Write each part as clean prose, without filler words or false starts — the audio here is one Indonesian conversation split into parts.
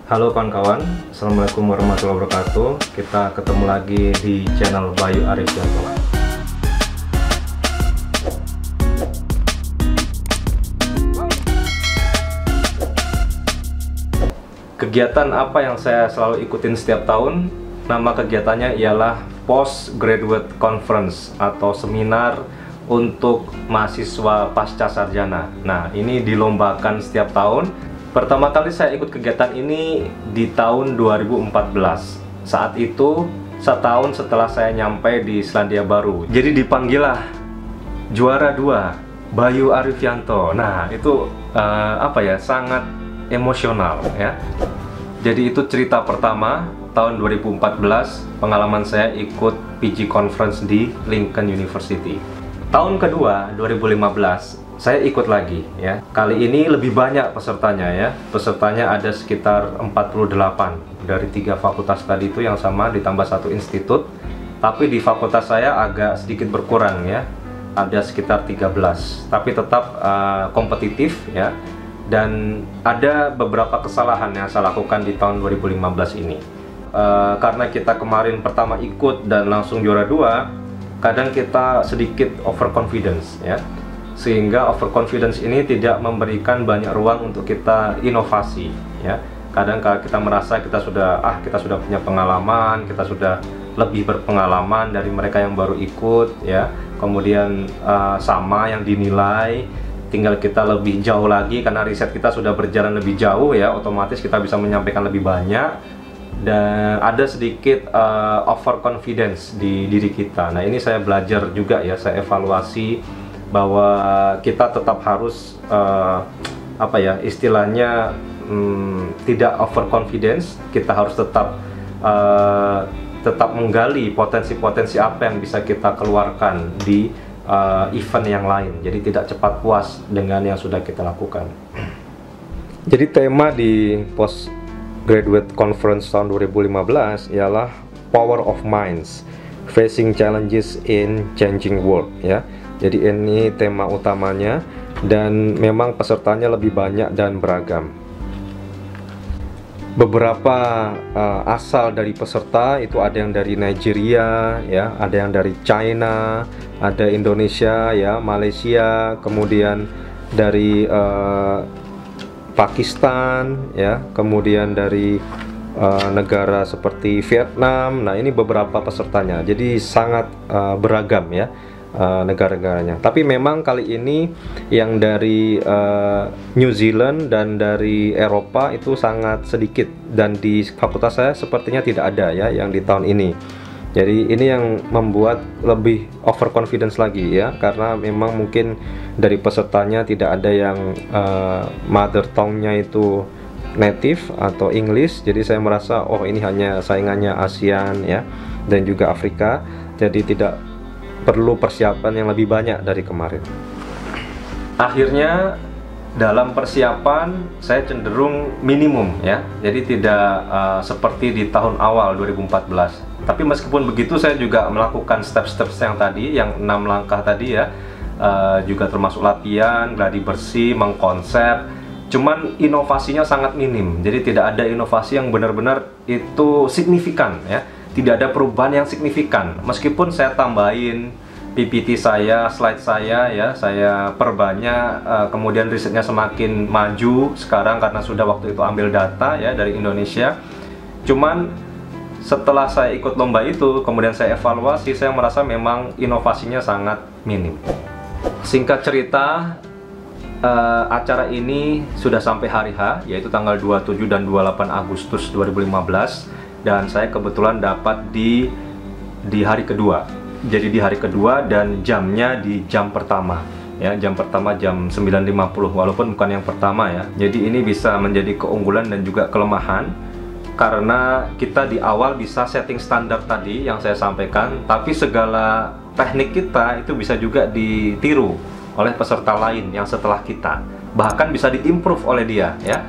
Halo kawan-kawan, Assalamualaikum warahmatullahi wabarakatuh. Kita ketemu lagi di channel Bayu Arifianto. Kegiatan apa yang saya selalu ikutin setiap tahun? Nama kegiatannya ialah Postgraduate Conference atau seminar untuk mahasiswa pasca sarjana. Nah, ini dilombakan setiap tahun. Pertama kali saya ikut kegiatan ini di tahun 2014. Saat itu, setahun setelah saya nyampe di Selandia Baru. Jadi dipanggillah juara 2, Bayu Arifianto. Nah, itu sangat emosional ya. Jadi itu cerita pertama, tahun 2014, pengalaman saya ikut PG Conference di Lincoln University. Tahun kedua, 2015, saya ikut lagi ya. Kali ini lebih banyak pesertanya ya. Pesertanya ada sekitar 48 dari 3 fakultas tadi itu yang sama ditambah 1 institut. Tapi di fakultas saya agak sedikit berkurang ya. Ada sekitar 13. Tapi tetap kompetitif ya. Dan ada beberapa kesalahan yang saya lakukan di tahun 2015 ini. Karena kita kemarin pertama ikut dan langsung juara 2, kadang kita sedikit overconfidence ya. Sehingga overconfidence ini tidak memberikan banyak ruang untuk kita inovasi ya. Kadang kalau kita merasa kita sudah punya pengalaman, kita sudah lebih berpengalaman dari mereka yang baru ikut ya. Kemudian sama yang dinilai, tinggal kita lebih jauh lagi karena riset kita sudah berjalan lebih jauh ya, otomatis kita bisa menyampaikan lebih banyak. Dan ada sedikit overconfidence di diri kita. Nah, ini saya belajar juga ya, saya evaluasi bahwa kita tetap harus istilahnya tidak overconfidence. Kita harus tetap menggali potensi-potensi apa yang bisa kita keluarkan di event yang lain. Jadi tidak cepat puas dengan yang sudah kita lakukan. Jadi tema di Postgraduate Conference tahun 2015 ialah Power of Minds, Facing Challenges in Changing World ya. Jadi ini tema utamanya dan memang pesertanya lebih banyak dan beragam. Beberapa asal dari peserta itu ada yang dari Nigeria ya, ada yang dari China, ada Indonesia ya, Malaysia, kemudian dari Pakistan ya, kemudian dari negara seperti Vietnam. Nah, ini beberapa pesertanya. Jadi sangat beragam ya negara-negaranya. Tapi memang kali ini yang dari New Zealand dan dari Eropa itu sangat sedikit, dan di fakultas saya sepertinya tidak ada ya yang di tahun ini. Jadi ini yang membuat lebih overconfidence lagi ya, karena memang mungkin dari pesertanya tidak ada yang mother tongue-nya itu native atau English. Jadi saya merasa ini hanya saingannya ASEAN ya, dan juga Afrika. Jadi tidak perlu persiapan yang lebih banyak dari kemarin. Akhirnya dalam persiapan saya cenderung minimum ya. Jadi tidak seperti di tahun awal 2014. Tapi meskipun begitu saya juga melakukan step-step yang tadi, yang 6 langkah tadi ya. Juga termasuk latihan, gladi bersih, mengkonsep. Cuman inovasinya sangat minim. Jadi tidak ada inovasi yang benar-benar itu signifikan ya. Tidak ada perubahan yang signifikan. Meskipun saya tambahin PPT saya, slide saya ya, saya perbanyak, kemudian risetnya semakin maju sekarang karena sudah waktu itu ambil data ya dari Indonesia. Cuman setelah saya ikut lomba itu, kemudian saya evaluasi, saya merasa memang inovasinya sangat minim. Singkat cerita, acara ini sudah sampai hari H, yaitu tanggal 27 dan 28 Agustus 2015. Dan saya kebetulan dapat di hari kedua. Jadi di hari kedua dan jamnya di jam pertama ya, jam pertama jam 9.50, walaupun bukan yang pertama ya. Jadi ini bisa menjadi keunggulan dan juga kelemahan, karena kita di awal bisa setting standar tadi yang saya sampaikan, tapi segala teknik kita itu bisa juga ditiru oleh peserta lain yang setelah kita, bahkan bisa diimprove oleh dia ya,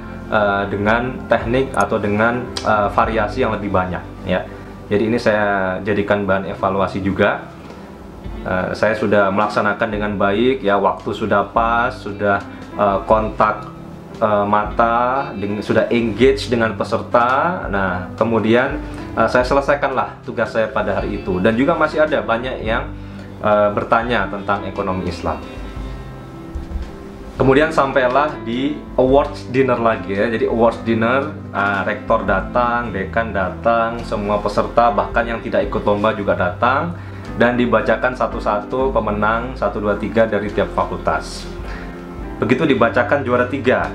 dengan teknik atau dengan variasi yang lebih banyak ya. Jadi ini saya jadikan bahan evaluasi juga. Saya sudah melaksanakan dengan baik ya, waktu sudah pas, sudah kontak mata, sudah engage dengan peserta. Nah, kemudian saya selesaikanlah tugas saya pada hari itu. Dan juga masih ada banyak yang bertanya tentang ekonomi Islam. Kemudian sampailah di awards dinner lagi ya. Jadi awards dinner, rektor datang, dekan datang, semua peserta bahkan yang tidak ikut lomba juga datang, dan dibacakan satu-satu pemenang 1, 2, 3 dari tiap fakultas. Begitu dibacakan juara 3,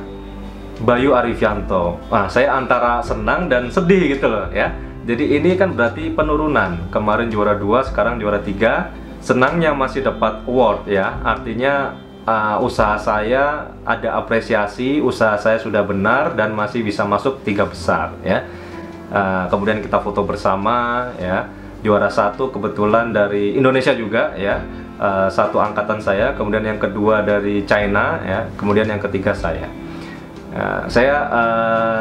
Bayu Arifianto. Nah, saya antara senang dan sedih gitu loh ya. Jadi ini kan berarti penurunan. Kemarin juara 2, sekarang juara 3. Senangnya masih dapat award ya. Artinya usaha saya ada apresiasi, usaha saya sudah benar dan masih bisa masuk 3 besar ya. Kemudian kita foto bersama ya. Juara 1 kebetulan dari Indonesia juga ya, satu angkatan saya. Kemudian yang kedua dari China ya. Kemudian yang ketiga saya. Saya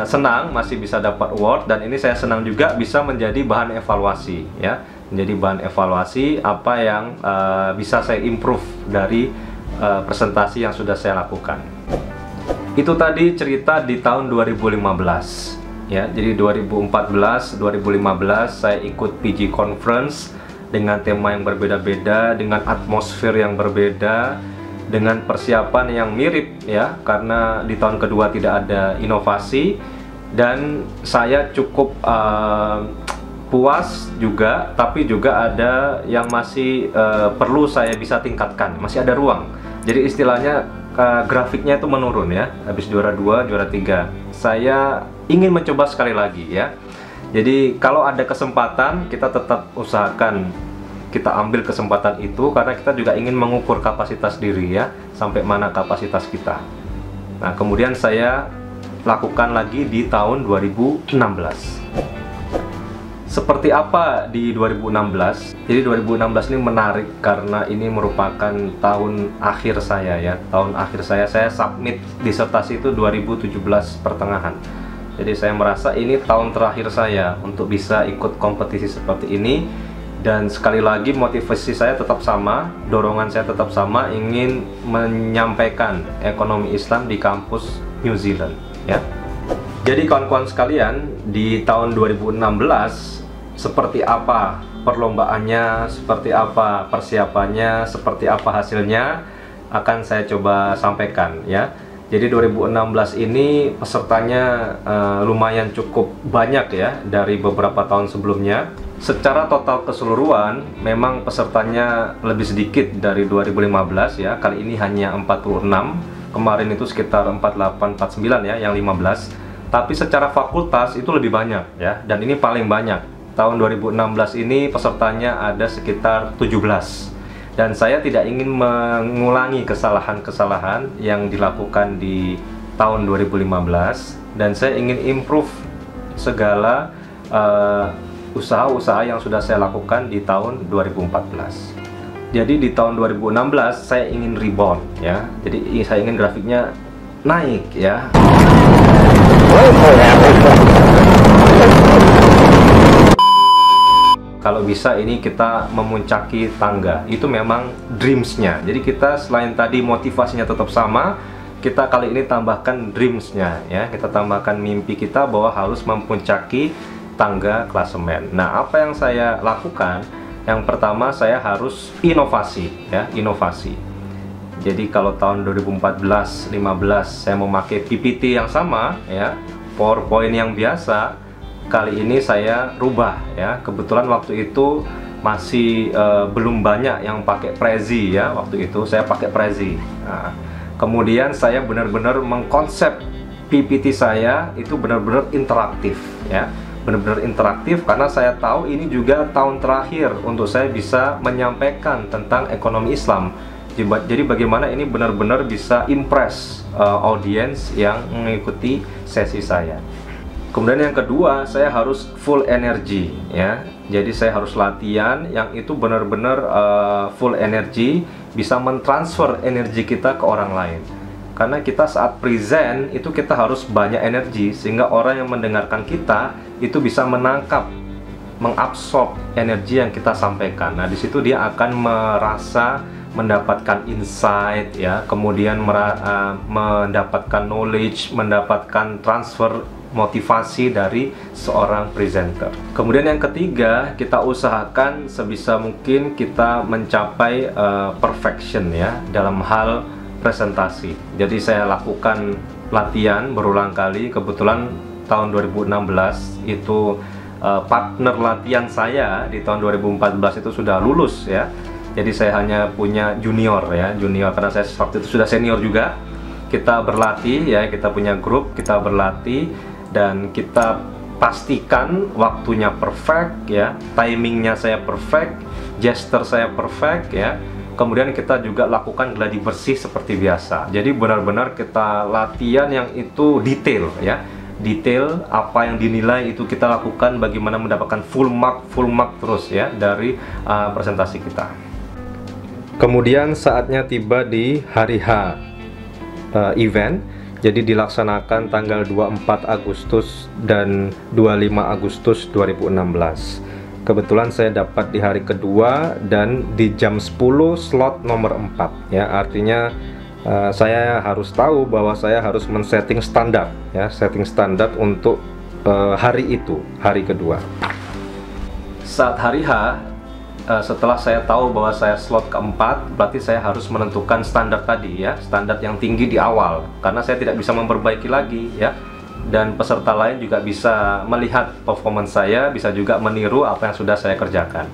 senang masih bisa dapat award, dan ini saya senang juga bisa menjadi bahan evaluasi ya. Menjadi bahan evaluasi apa yang bisa saya improve dari presentasi yang sudah saya lakukan. Itu tadi cerita di tahun 2015 ya. Jadi 2014, 2015 saya ikut PG Conference dengan tema yang berbeda-beda, dengan atmosfer yang berbeda, dengan persiapan yang mirip ya, karena di tahun kedua tidak ada inovasi. Dan saya cukup puas juga, tapi juga ada yang masih perlu saya bisa tingkatkan, masih ada ruang. Jadi istilahnya grafiknya itu menurun ya. Habis juara 2, juara 3, saya ingin mencoba sekali lagi ya. Jadi kalau ada kesempatan, kita tetap usahakan kita ambil kesempatan itu, karena kita juga ingin mengukur kapasitas diri ya, sampai mana kapasitas kita. Nah, kemudian saya lakukan lagi di tahun 2016. Seperti apa di 2016? Jadi 2016 ini menarik karena ini merupakan tahun akhir saya ya. Tahun akhir saya submit disertasi itu 2017 pertengahan. Jadi saya merasa ini tahun terakhir saya untuk bisa ikut kompetisi seperti ini. Dan sekali lagi motivasi saya tetap sama, dorongan saya tetap sama, ingin menyampaikan ekonomi Islam di kampus New Zealand ya. Jadi kawan-kawan sekalian, di tahun 2016 seperti apa perlombaannya, seperti apa persiapannya, seperti apa hasilnya, akan saya coba sampaikan ya. Jadi 2016 ini pesertanya lumayan cukup banyak ya dari beberapa tahun sebelumnya. Secara total keseluruhan memang pesertanya lebih sedikit dari 2015 ya. Kali ini hanya 46. Kemarin itu sekitar 48, 49 ya, yang 15. Tapi secara fakultas itu lebih banyak ya, dan ini paling banyak. Tahun 2016 ini pesertanya ada sekitar 17. Dan saya tidak ingin mengulangi kesalahan-kesalahan yang dilakukan di tahun 2015, dan saya ingin improve segala usaha-usaha yang sudah saya lakukan di tahun 2014. Jadi di tahun 2016 saya ingin rebound ya. Jadi saya ingin grafiknya naik ya. Kalau bisa ini kita memuncaki tangga, itu memang dreamsnya. Jadi kita selain tadi motivasinya tetap sama, kita kali ini tambahkan dreamsnya ya. Kita tambahkan mimpi kita bahwa harus memuncaki tangga klasemen. Nah, apa yang saya lakukan? Yang pertama, saya harus inovasi ya, inovasi. Jadi kalau tahun 2014-15 saya memakai PPT yang sama ya, PowerPoint yang biasa, kali ini saya rubah ya. Kebetulan waktu itu masih belum banyak yang pakai Prezi ya. Waktu itu saya pakai Prezi. Nah, kemudian saya benar-benar mengkonsep PPT saya itu benar-benar interaktif ya. Benar-benar interaktif karena saya tahu ini juga tahun terakhir untuk saya bisa menyampaikan tentang ekonomi Islam. Jadi bagaimana ini benar-benar bisa impress audiens yang mengikuti sesi saya. Kemudian yang kedua, saya harus full energi ya. Jadi saya harus latihan yang itu benar-benar full energi, bisa mentransfer energi kita ke orang lain. Karena kita saat present itu kita harus banyak energi, sehingga orang yang mendengarkan kita itu bisa menangkap, mengabsorb energi yang kita sampaikan. Nah, di situ dia akan merasa mendapatkan insight ya, kemudian mendapatkan knowledge, mendapatkan transfer motivasi dari seorang presenter. Kemudian yang ketiga, kita usahakan sebisa mungkin kita mencapai perfection ya dalam hal presentasi. Jadi saya lakukan latihan berulang kali. Kebetulan tahun 2016 itu partner latihan saya di tahun 2014 itu sudah lulus ya. Jadi saya hanya punya junior ya, junior karena saya waktu itu sudah senior juga. Kita berlatih ya, kita punya grup, kita berlatih dan kita pastikan waktunya perfect ya, timingnya saya perfect, gesture saya perfect ya. Kemudian kita juga lakukan gladi bersih seperti biasa. Jadi benar-benar kita latihan yang itu detail ya. Detail apa yang dinilai itu kita lakukan, bagaimana mendapatkan full mark terus ya dari presentasi kita. Kemudian saatnya tiba di hari H event. Jadi dilaksanakan tanggal 24 Agustus dan 25 Agustus 2016. Kebetulan saya dapat di hari kedua dan di jam 10 slot nomor 4 ya. Artinya saya harus tahu bahwa saya harus men-setting standar ya, setting standar untuk hari itu, hari kedua. Saat hari H, setelah saya tahu bahwa saya slot keempat, berarti saya harus menentukan standar tadi ya, standar yang tinggi di awal, karena saya tidak bisa memperbaiki lagi ya, dan peserta lain juga bisa melihat performance saya, bisa juga meniru apa yang sudah saya kerjakan.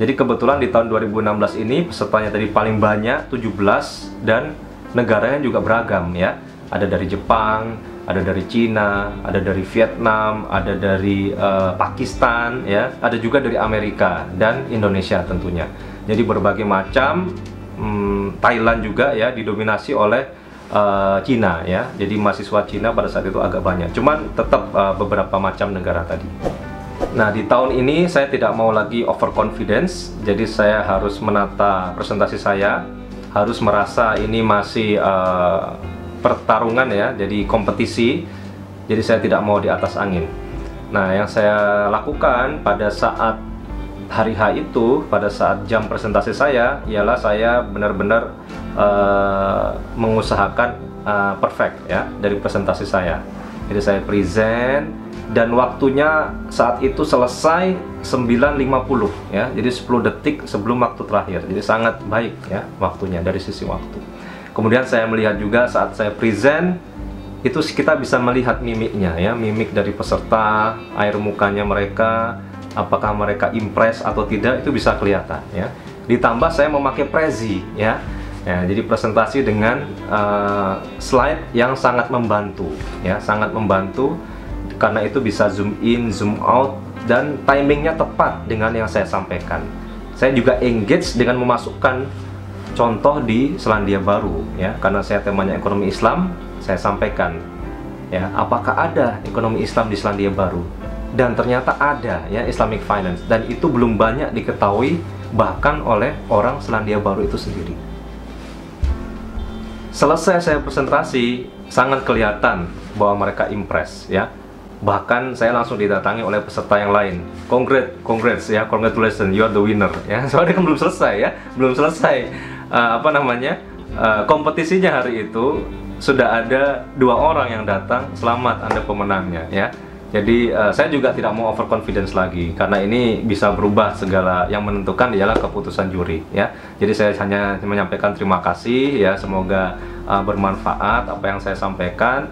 Jadi kebetulan di tahun 2016 ini pesertanya tadi paling banyak 17 dan negaranya juga beragam ya, ada dari Jepang, ada dari Cina, ada dari Vietnam, ada dari Pakistan ya, ada juga dari Amerika dan Indonesia tentunya. Jadi berbagai macam, Thailand juga ya, didominasi oleh Cina ya. Jadi mahasiswa Cina pada saat itu agak banyak, cuman tetap beberapa macam negara tadi. Nah, di tahun ini saya tidak mau lagi overconfidence, jadi saya harus menata presentasi saya, harus merasa ini masih pertarungan ya, jadi kompetisi. Jadi saya tidak mau di atas angin. Nah, yang saya lakukan pada saat hari H itu, pada saat jam presentasi saya, ialah saya benar-benar mengusahakan perfect ya dari presentasi saya. Jadi saya present dan waktunya saat itu selesai 9.50 ya. Jadi 10 detik sebelum waktu terakhir. Jadi sangat baik ya waktunya dari sisi waktu. Kemudian saya melihat juga saat saya present itu kita bisa melihat mimiknya ya, mimik dari peserta, air mukanya mereka, apakah mereka impress atau tidak, itu bisa kelihatan ya. Ditambah saya memakai Prezi ya. Ya, jadi presentasi dengan slide yang sangat membantu ya, sangat membantu karena itu bisa zoom in, zoom out dan timingnya tepat dengan yang saya sampaikan. Saya juga engage dengan memasukkan contoh di Selandia Baru ya, karena saya temanya ekonomi Islam, saya sampaikan ya, apakah ada ekonomi Islam di Selandia Baru, dan ternyata ada ya, Islamic Finance, dan itu belum banyak diketahui bahkan oleh orang Selandia Baru itu sendiri. Selesai saya presentasi, sangat kelihatan bahwa mereka impress ya. Bahkan saya langsung didatangi oleh peserta yang lain. Congrats ya, congratulations, you are the winner ya. Soalnya kan belum selesai ya, belum selesai kompetisinya hari itu. Sudah ada 2 orang yang datang, selamat Anda pemenangnya ya. Jadi saya juga tidak mau overconfidence lagi, karena ini bisa berubah, segala yang menentukan ialah keputusan juri ya. Jadi saya hanya menyampaikan terima kasih ya, semoga bermanfaat apa yang saya sampaikan.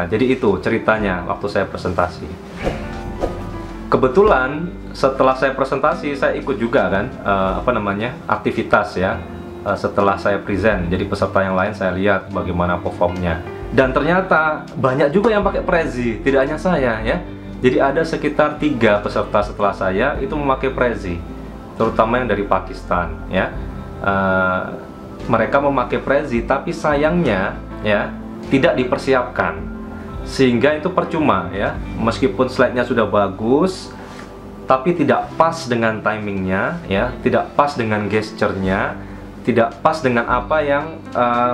Jadi itu ceritanya waktu saya presentasi. Kebetulan setelah saya presentasi, saya ikut juga kan aktivitas ya. Setelah saya present, jadi peserta yang lain saya lihat bagaimana performnya, dan ternyata banyak juga yang pakai Prezi, tidak hanya saya ya. Jadi ada sekitar 3 peserta setelah saya itu memakai Prezi, terutama yang dari Pakistan ya. Mereka memakai Prezi, tapi sayangnya ya tidak dipersiapkan, sehingga itu percuma ya. Meskipun slide-nya sudah bagus, tapi tidak pas dengan timingnya ya, tidak pas dengan gesture-nya, tidak pas dengan apa yang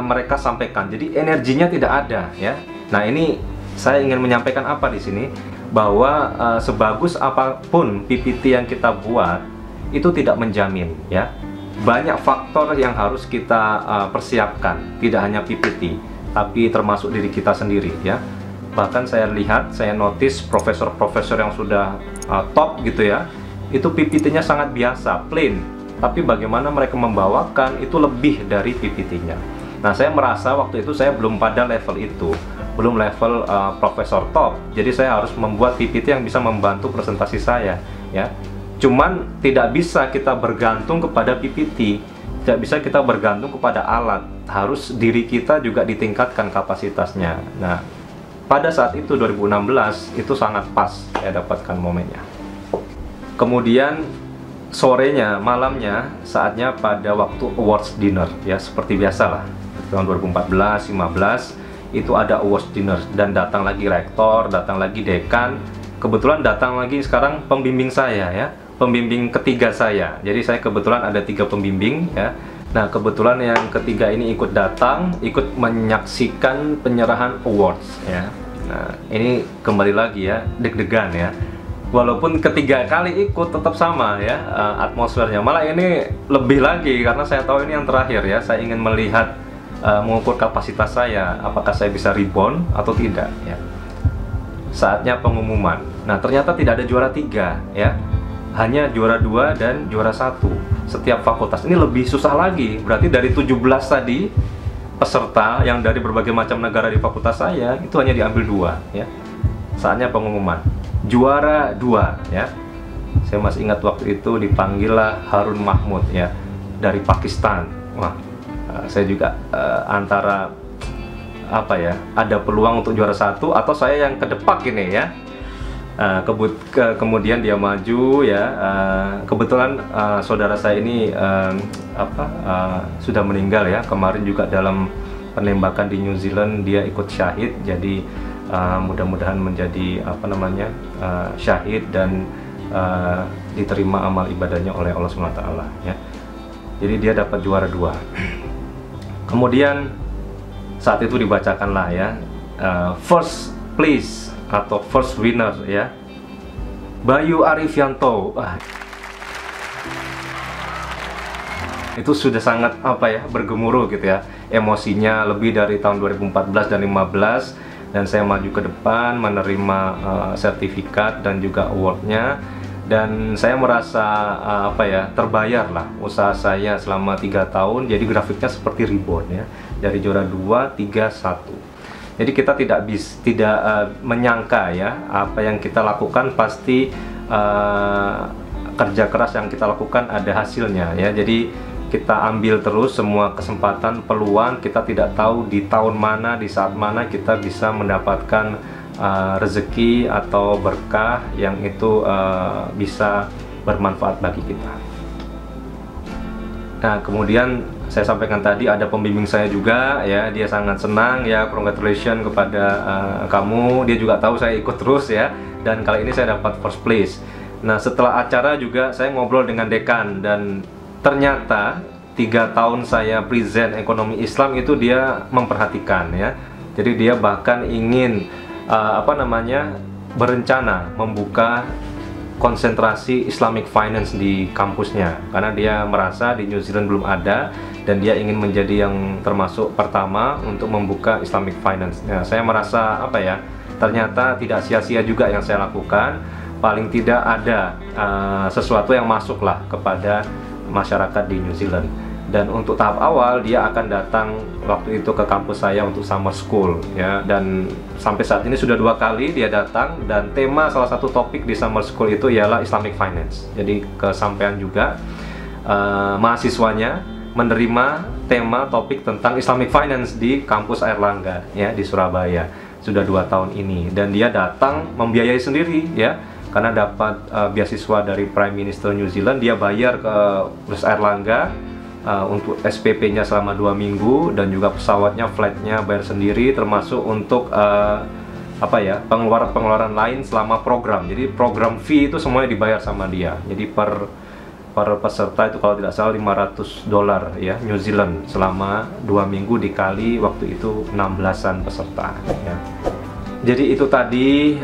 mereka sampaikan. Jadi energinya tidak ada ya. Nah, ini saya ingin menyampaikan apa di sini, bahwa sebagus apapun PPT yang kita buat itu tidak menjamin ya. Banyak faktor faktor yang harus kita persiapkan, tidak hanya PPT, tapi termasuk diri kita sendiri ya. Bahkan saya lihat, saya notice profesor-profesor yang sudah top gitu ya, itu PPT-nya sangat biasa, plain, tapi bagaimana mereka membawakan itu lebih dari PPT-nya. Nah, saya merasa waktu itu saya belum pada level itu, belum level profesor top, jadi saya harus membuat PPT yang bisa membantu presentasi saya ya. Cuman tidak bisa kita bergantung kepada PPT, tidak bisa kita bergantung kepada alat, harus diri kita juga ditingkatkan kapasitasnya. Nah, pada saat itu 2016 itu sangat pas saya dapatkan momennya. Kemudian sorenya, malamnya, saatnya pada waktu awards dinner ya, seperti biasa lah. Tahun 2014, 15 itu ada awards dinner, dan datang lagi rektor, datang lagi dekan, kebetulan datang lagi sekarang pembimbing saya ya, pembimbing ketiga saya. Jadi saya kebetulan ada 3 pembimbing ya. Nah, kebetulan yang ketiga ini ikut datang, ikut menyaksikan penyerahan awards ya. Nah, ini kembali lagi ya, deg-degan ya. Walaupun ketiga kali ikut tetap sama ya atmosfernya. Malah ini lebih lagi karena saya tahu ini yang terakhir ya. Saya ingin melihat mengukur kapasitas saya, apakah saya bisa rebound atau tidak ya. Saatnya pengumuman. Nah, ternyata tidak ada juara 3 ya. Hanya juara 2 dan juara 1 setiap fakultas. Ini lebih susah lagi. Berarti dari 17 tadi peserta yang dari berbagai macam negara di fakultas saya, itu hanya diambil 2 ya. Saatnya pengumuman. Juara 2 ya. Saya masih ingat waktu itu dipanggillah Harun Mahmud ya, dari Pakistan. Wah, saya juga antara apa ya, ada peluang untuk juara 1 atau saya yang kedepak ini ya. Kemudian dia maju ya. Kebetulan saudara saya ini sudah meninggal ya. Kemarin juga dalam penembakan di New Zealand dia ikut syahid. Jadi mudah-mudahan menjadi syahid dan diterima amal ibadahnya oleh Allah SWT ya. Jadi dia dapat juara 2. Kemudian saat itu dibacakanlah ya first place atau first winner ya, Bayu Arifianto. Itu sudah sangat bergemuruh gitu ya, emosinya lebih dari tahun 2014 dan 2015. Dan saya maju ke depan menerima sertifikat dan juga awardnya, dan saya merasa terbayar lah usaha saya selama 3 tahun. Jadi grafiknya seperti rebound ya, dari juara 2, 3, 1. Jadi kita tidak menyangka ya, apa yang kita lakukan pasti kerja keras yang kita lakukan ada hasilnya ya. Jadi kita ambil terus semua kesempatan, peluang. Kita tidak tahu di tahun mana, di saat mana kita bisa mendapatkan rezeki atau berkah yang itu bisa bermanfaat bagi kita. Nah, kemudian saya sampaikan tadi ada pembimbing saya juga ya, dia sangat senang ya, congratulations kepada kamu. Dia juga tahu saya ikut terus ya, dan kali ini saya dapat first place. Nah, setelah acara juga saya ngobrol dengan dekan, dan ternyata 3 tahun saya present ekonomi Islam itu dia memperhatikan ya. Jadi dia bahkan ingin berencana membuka konsentrasi Islamic Finance di kampusnya, karena dia merasa di New Zealand belum ada, dan dia ingin menjadi yang termasuk pertama untuk membuka Islamic Finance. Nah, saya merasa ternyata tidak sia-sia juga yang saya lakukan. Paling tidak ada sesuatu yang masuklah kepada masyarakat di New Zealand. Dan untuk tahap awal dia akan datang waktu itu ke kampus saya untuk summer school ya, dan sampai saat ini sudah 2 kali dia datang, dan tema salah satu topik di summer school itu ialah Islamic Finance. Jadi kesampaian juga mahasiswanya menerima tema topik tentang Islamic Finance di kampus Airlangga ya, di Surabaya sudah 2 tahun ini, dan dia datang membiayai sendiri ya, karena dapat beasiswa dari Prime Minister New Zealand. Dia bayar ke Airlangga untuk SPP-nya selama 2 minggu, dan juga pesawatnya, flightnya bayar sendiri, termasuk untuk pengeluaran lain selama program. Jadi program fee itu semuanya dibayar sama dia. Jadi per peserta itu kalau tidak salah $500 ya, New Zealand, selama 2 minggu dikali waktu itu 16-an peserta ya. Jadi itu tadi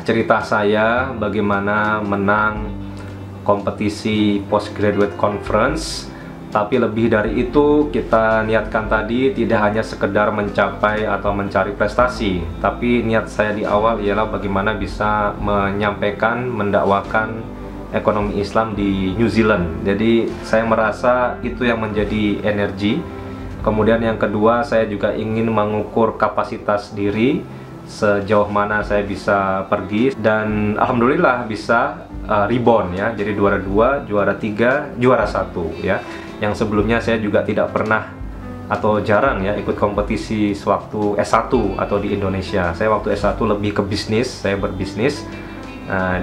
cerita saya bagaimana menang kompetisi postgraduate conference Tapi lebih dari itu, kita niatkan tadi tidak hanya sekedar mencapai atau mencari prestasi, tapi niat saya di awal ialah bagaimana bisa menyampaikan, mendakwakan ekonomi Islam di New Zealand. Jadi saya merasa itu yang menjadi energi. Kemudian yang kedua, saya juga ingin mengukur kapasitas diri, sejauh mana saya bisa pergi, dan alhamdulillah bisa rebound ya. Jadi juara 2, juara 3, juara 1 ya. Yang sebelumnya saya juga tidak pernah atau jarang ya ikut kompetisi sewaktu S1 atau di Indonesia. Saya waktu S1 lebih ke bisnis, saya berbisnis.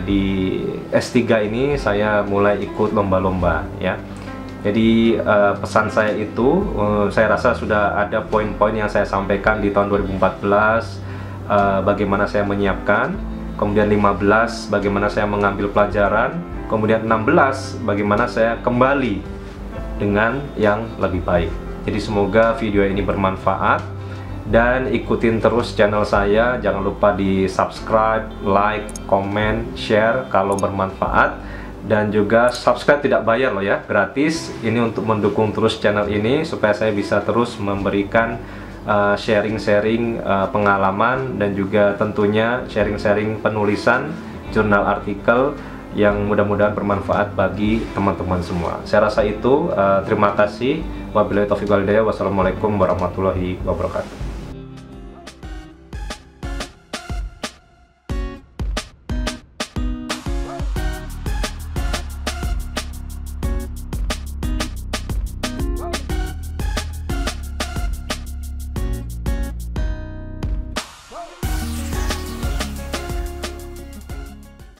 Di S3 ini saya mulai ikut lomba-lomba ya. Jadi pesan saya itu, saya rasa sudah ada poin-poin yang saya sampaikan di tahun 2014, bagaimana saya menyiapkan, kemudian 15 bagaimana saya mengambil pelajaran, kemudian 16 bagaimana saya kembali dengan yang lebih baik. Jadi semoga video ini bermanfaat, dan ikutin terus channel saya. Jangan lupa di subscribe, like, comment, share kalau bermanfaat. Dan juga subscribe tidak bayar loh ya, gratis. Ini untuk mendukung terus channel ini supaya saya bisa terus memberikan sharing-sharing pengalaman, dan juga tentunya sharing-sharing penulisan jurnal artikel yang mudah-mudahan bermanfaat bagi teman-teman semua. Saya rasa itu. Terima kasih. Wabillahi taufiq wal hidayah. Wassalamualaikum warahmatullahi wabarakatuh.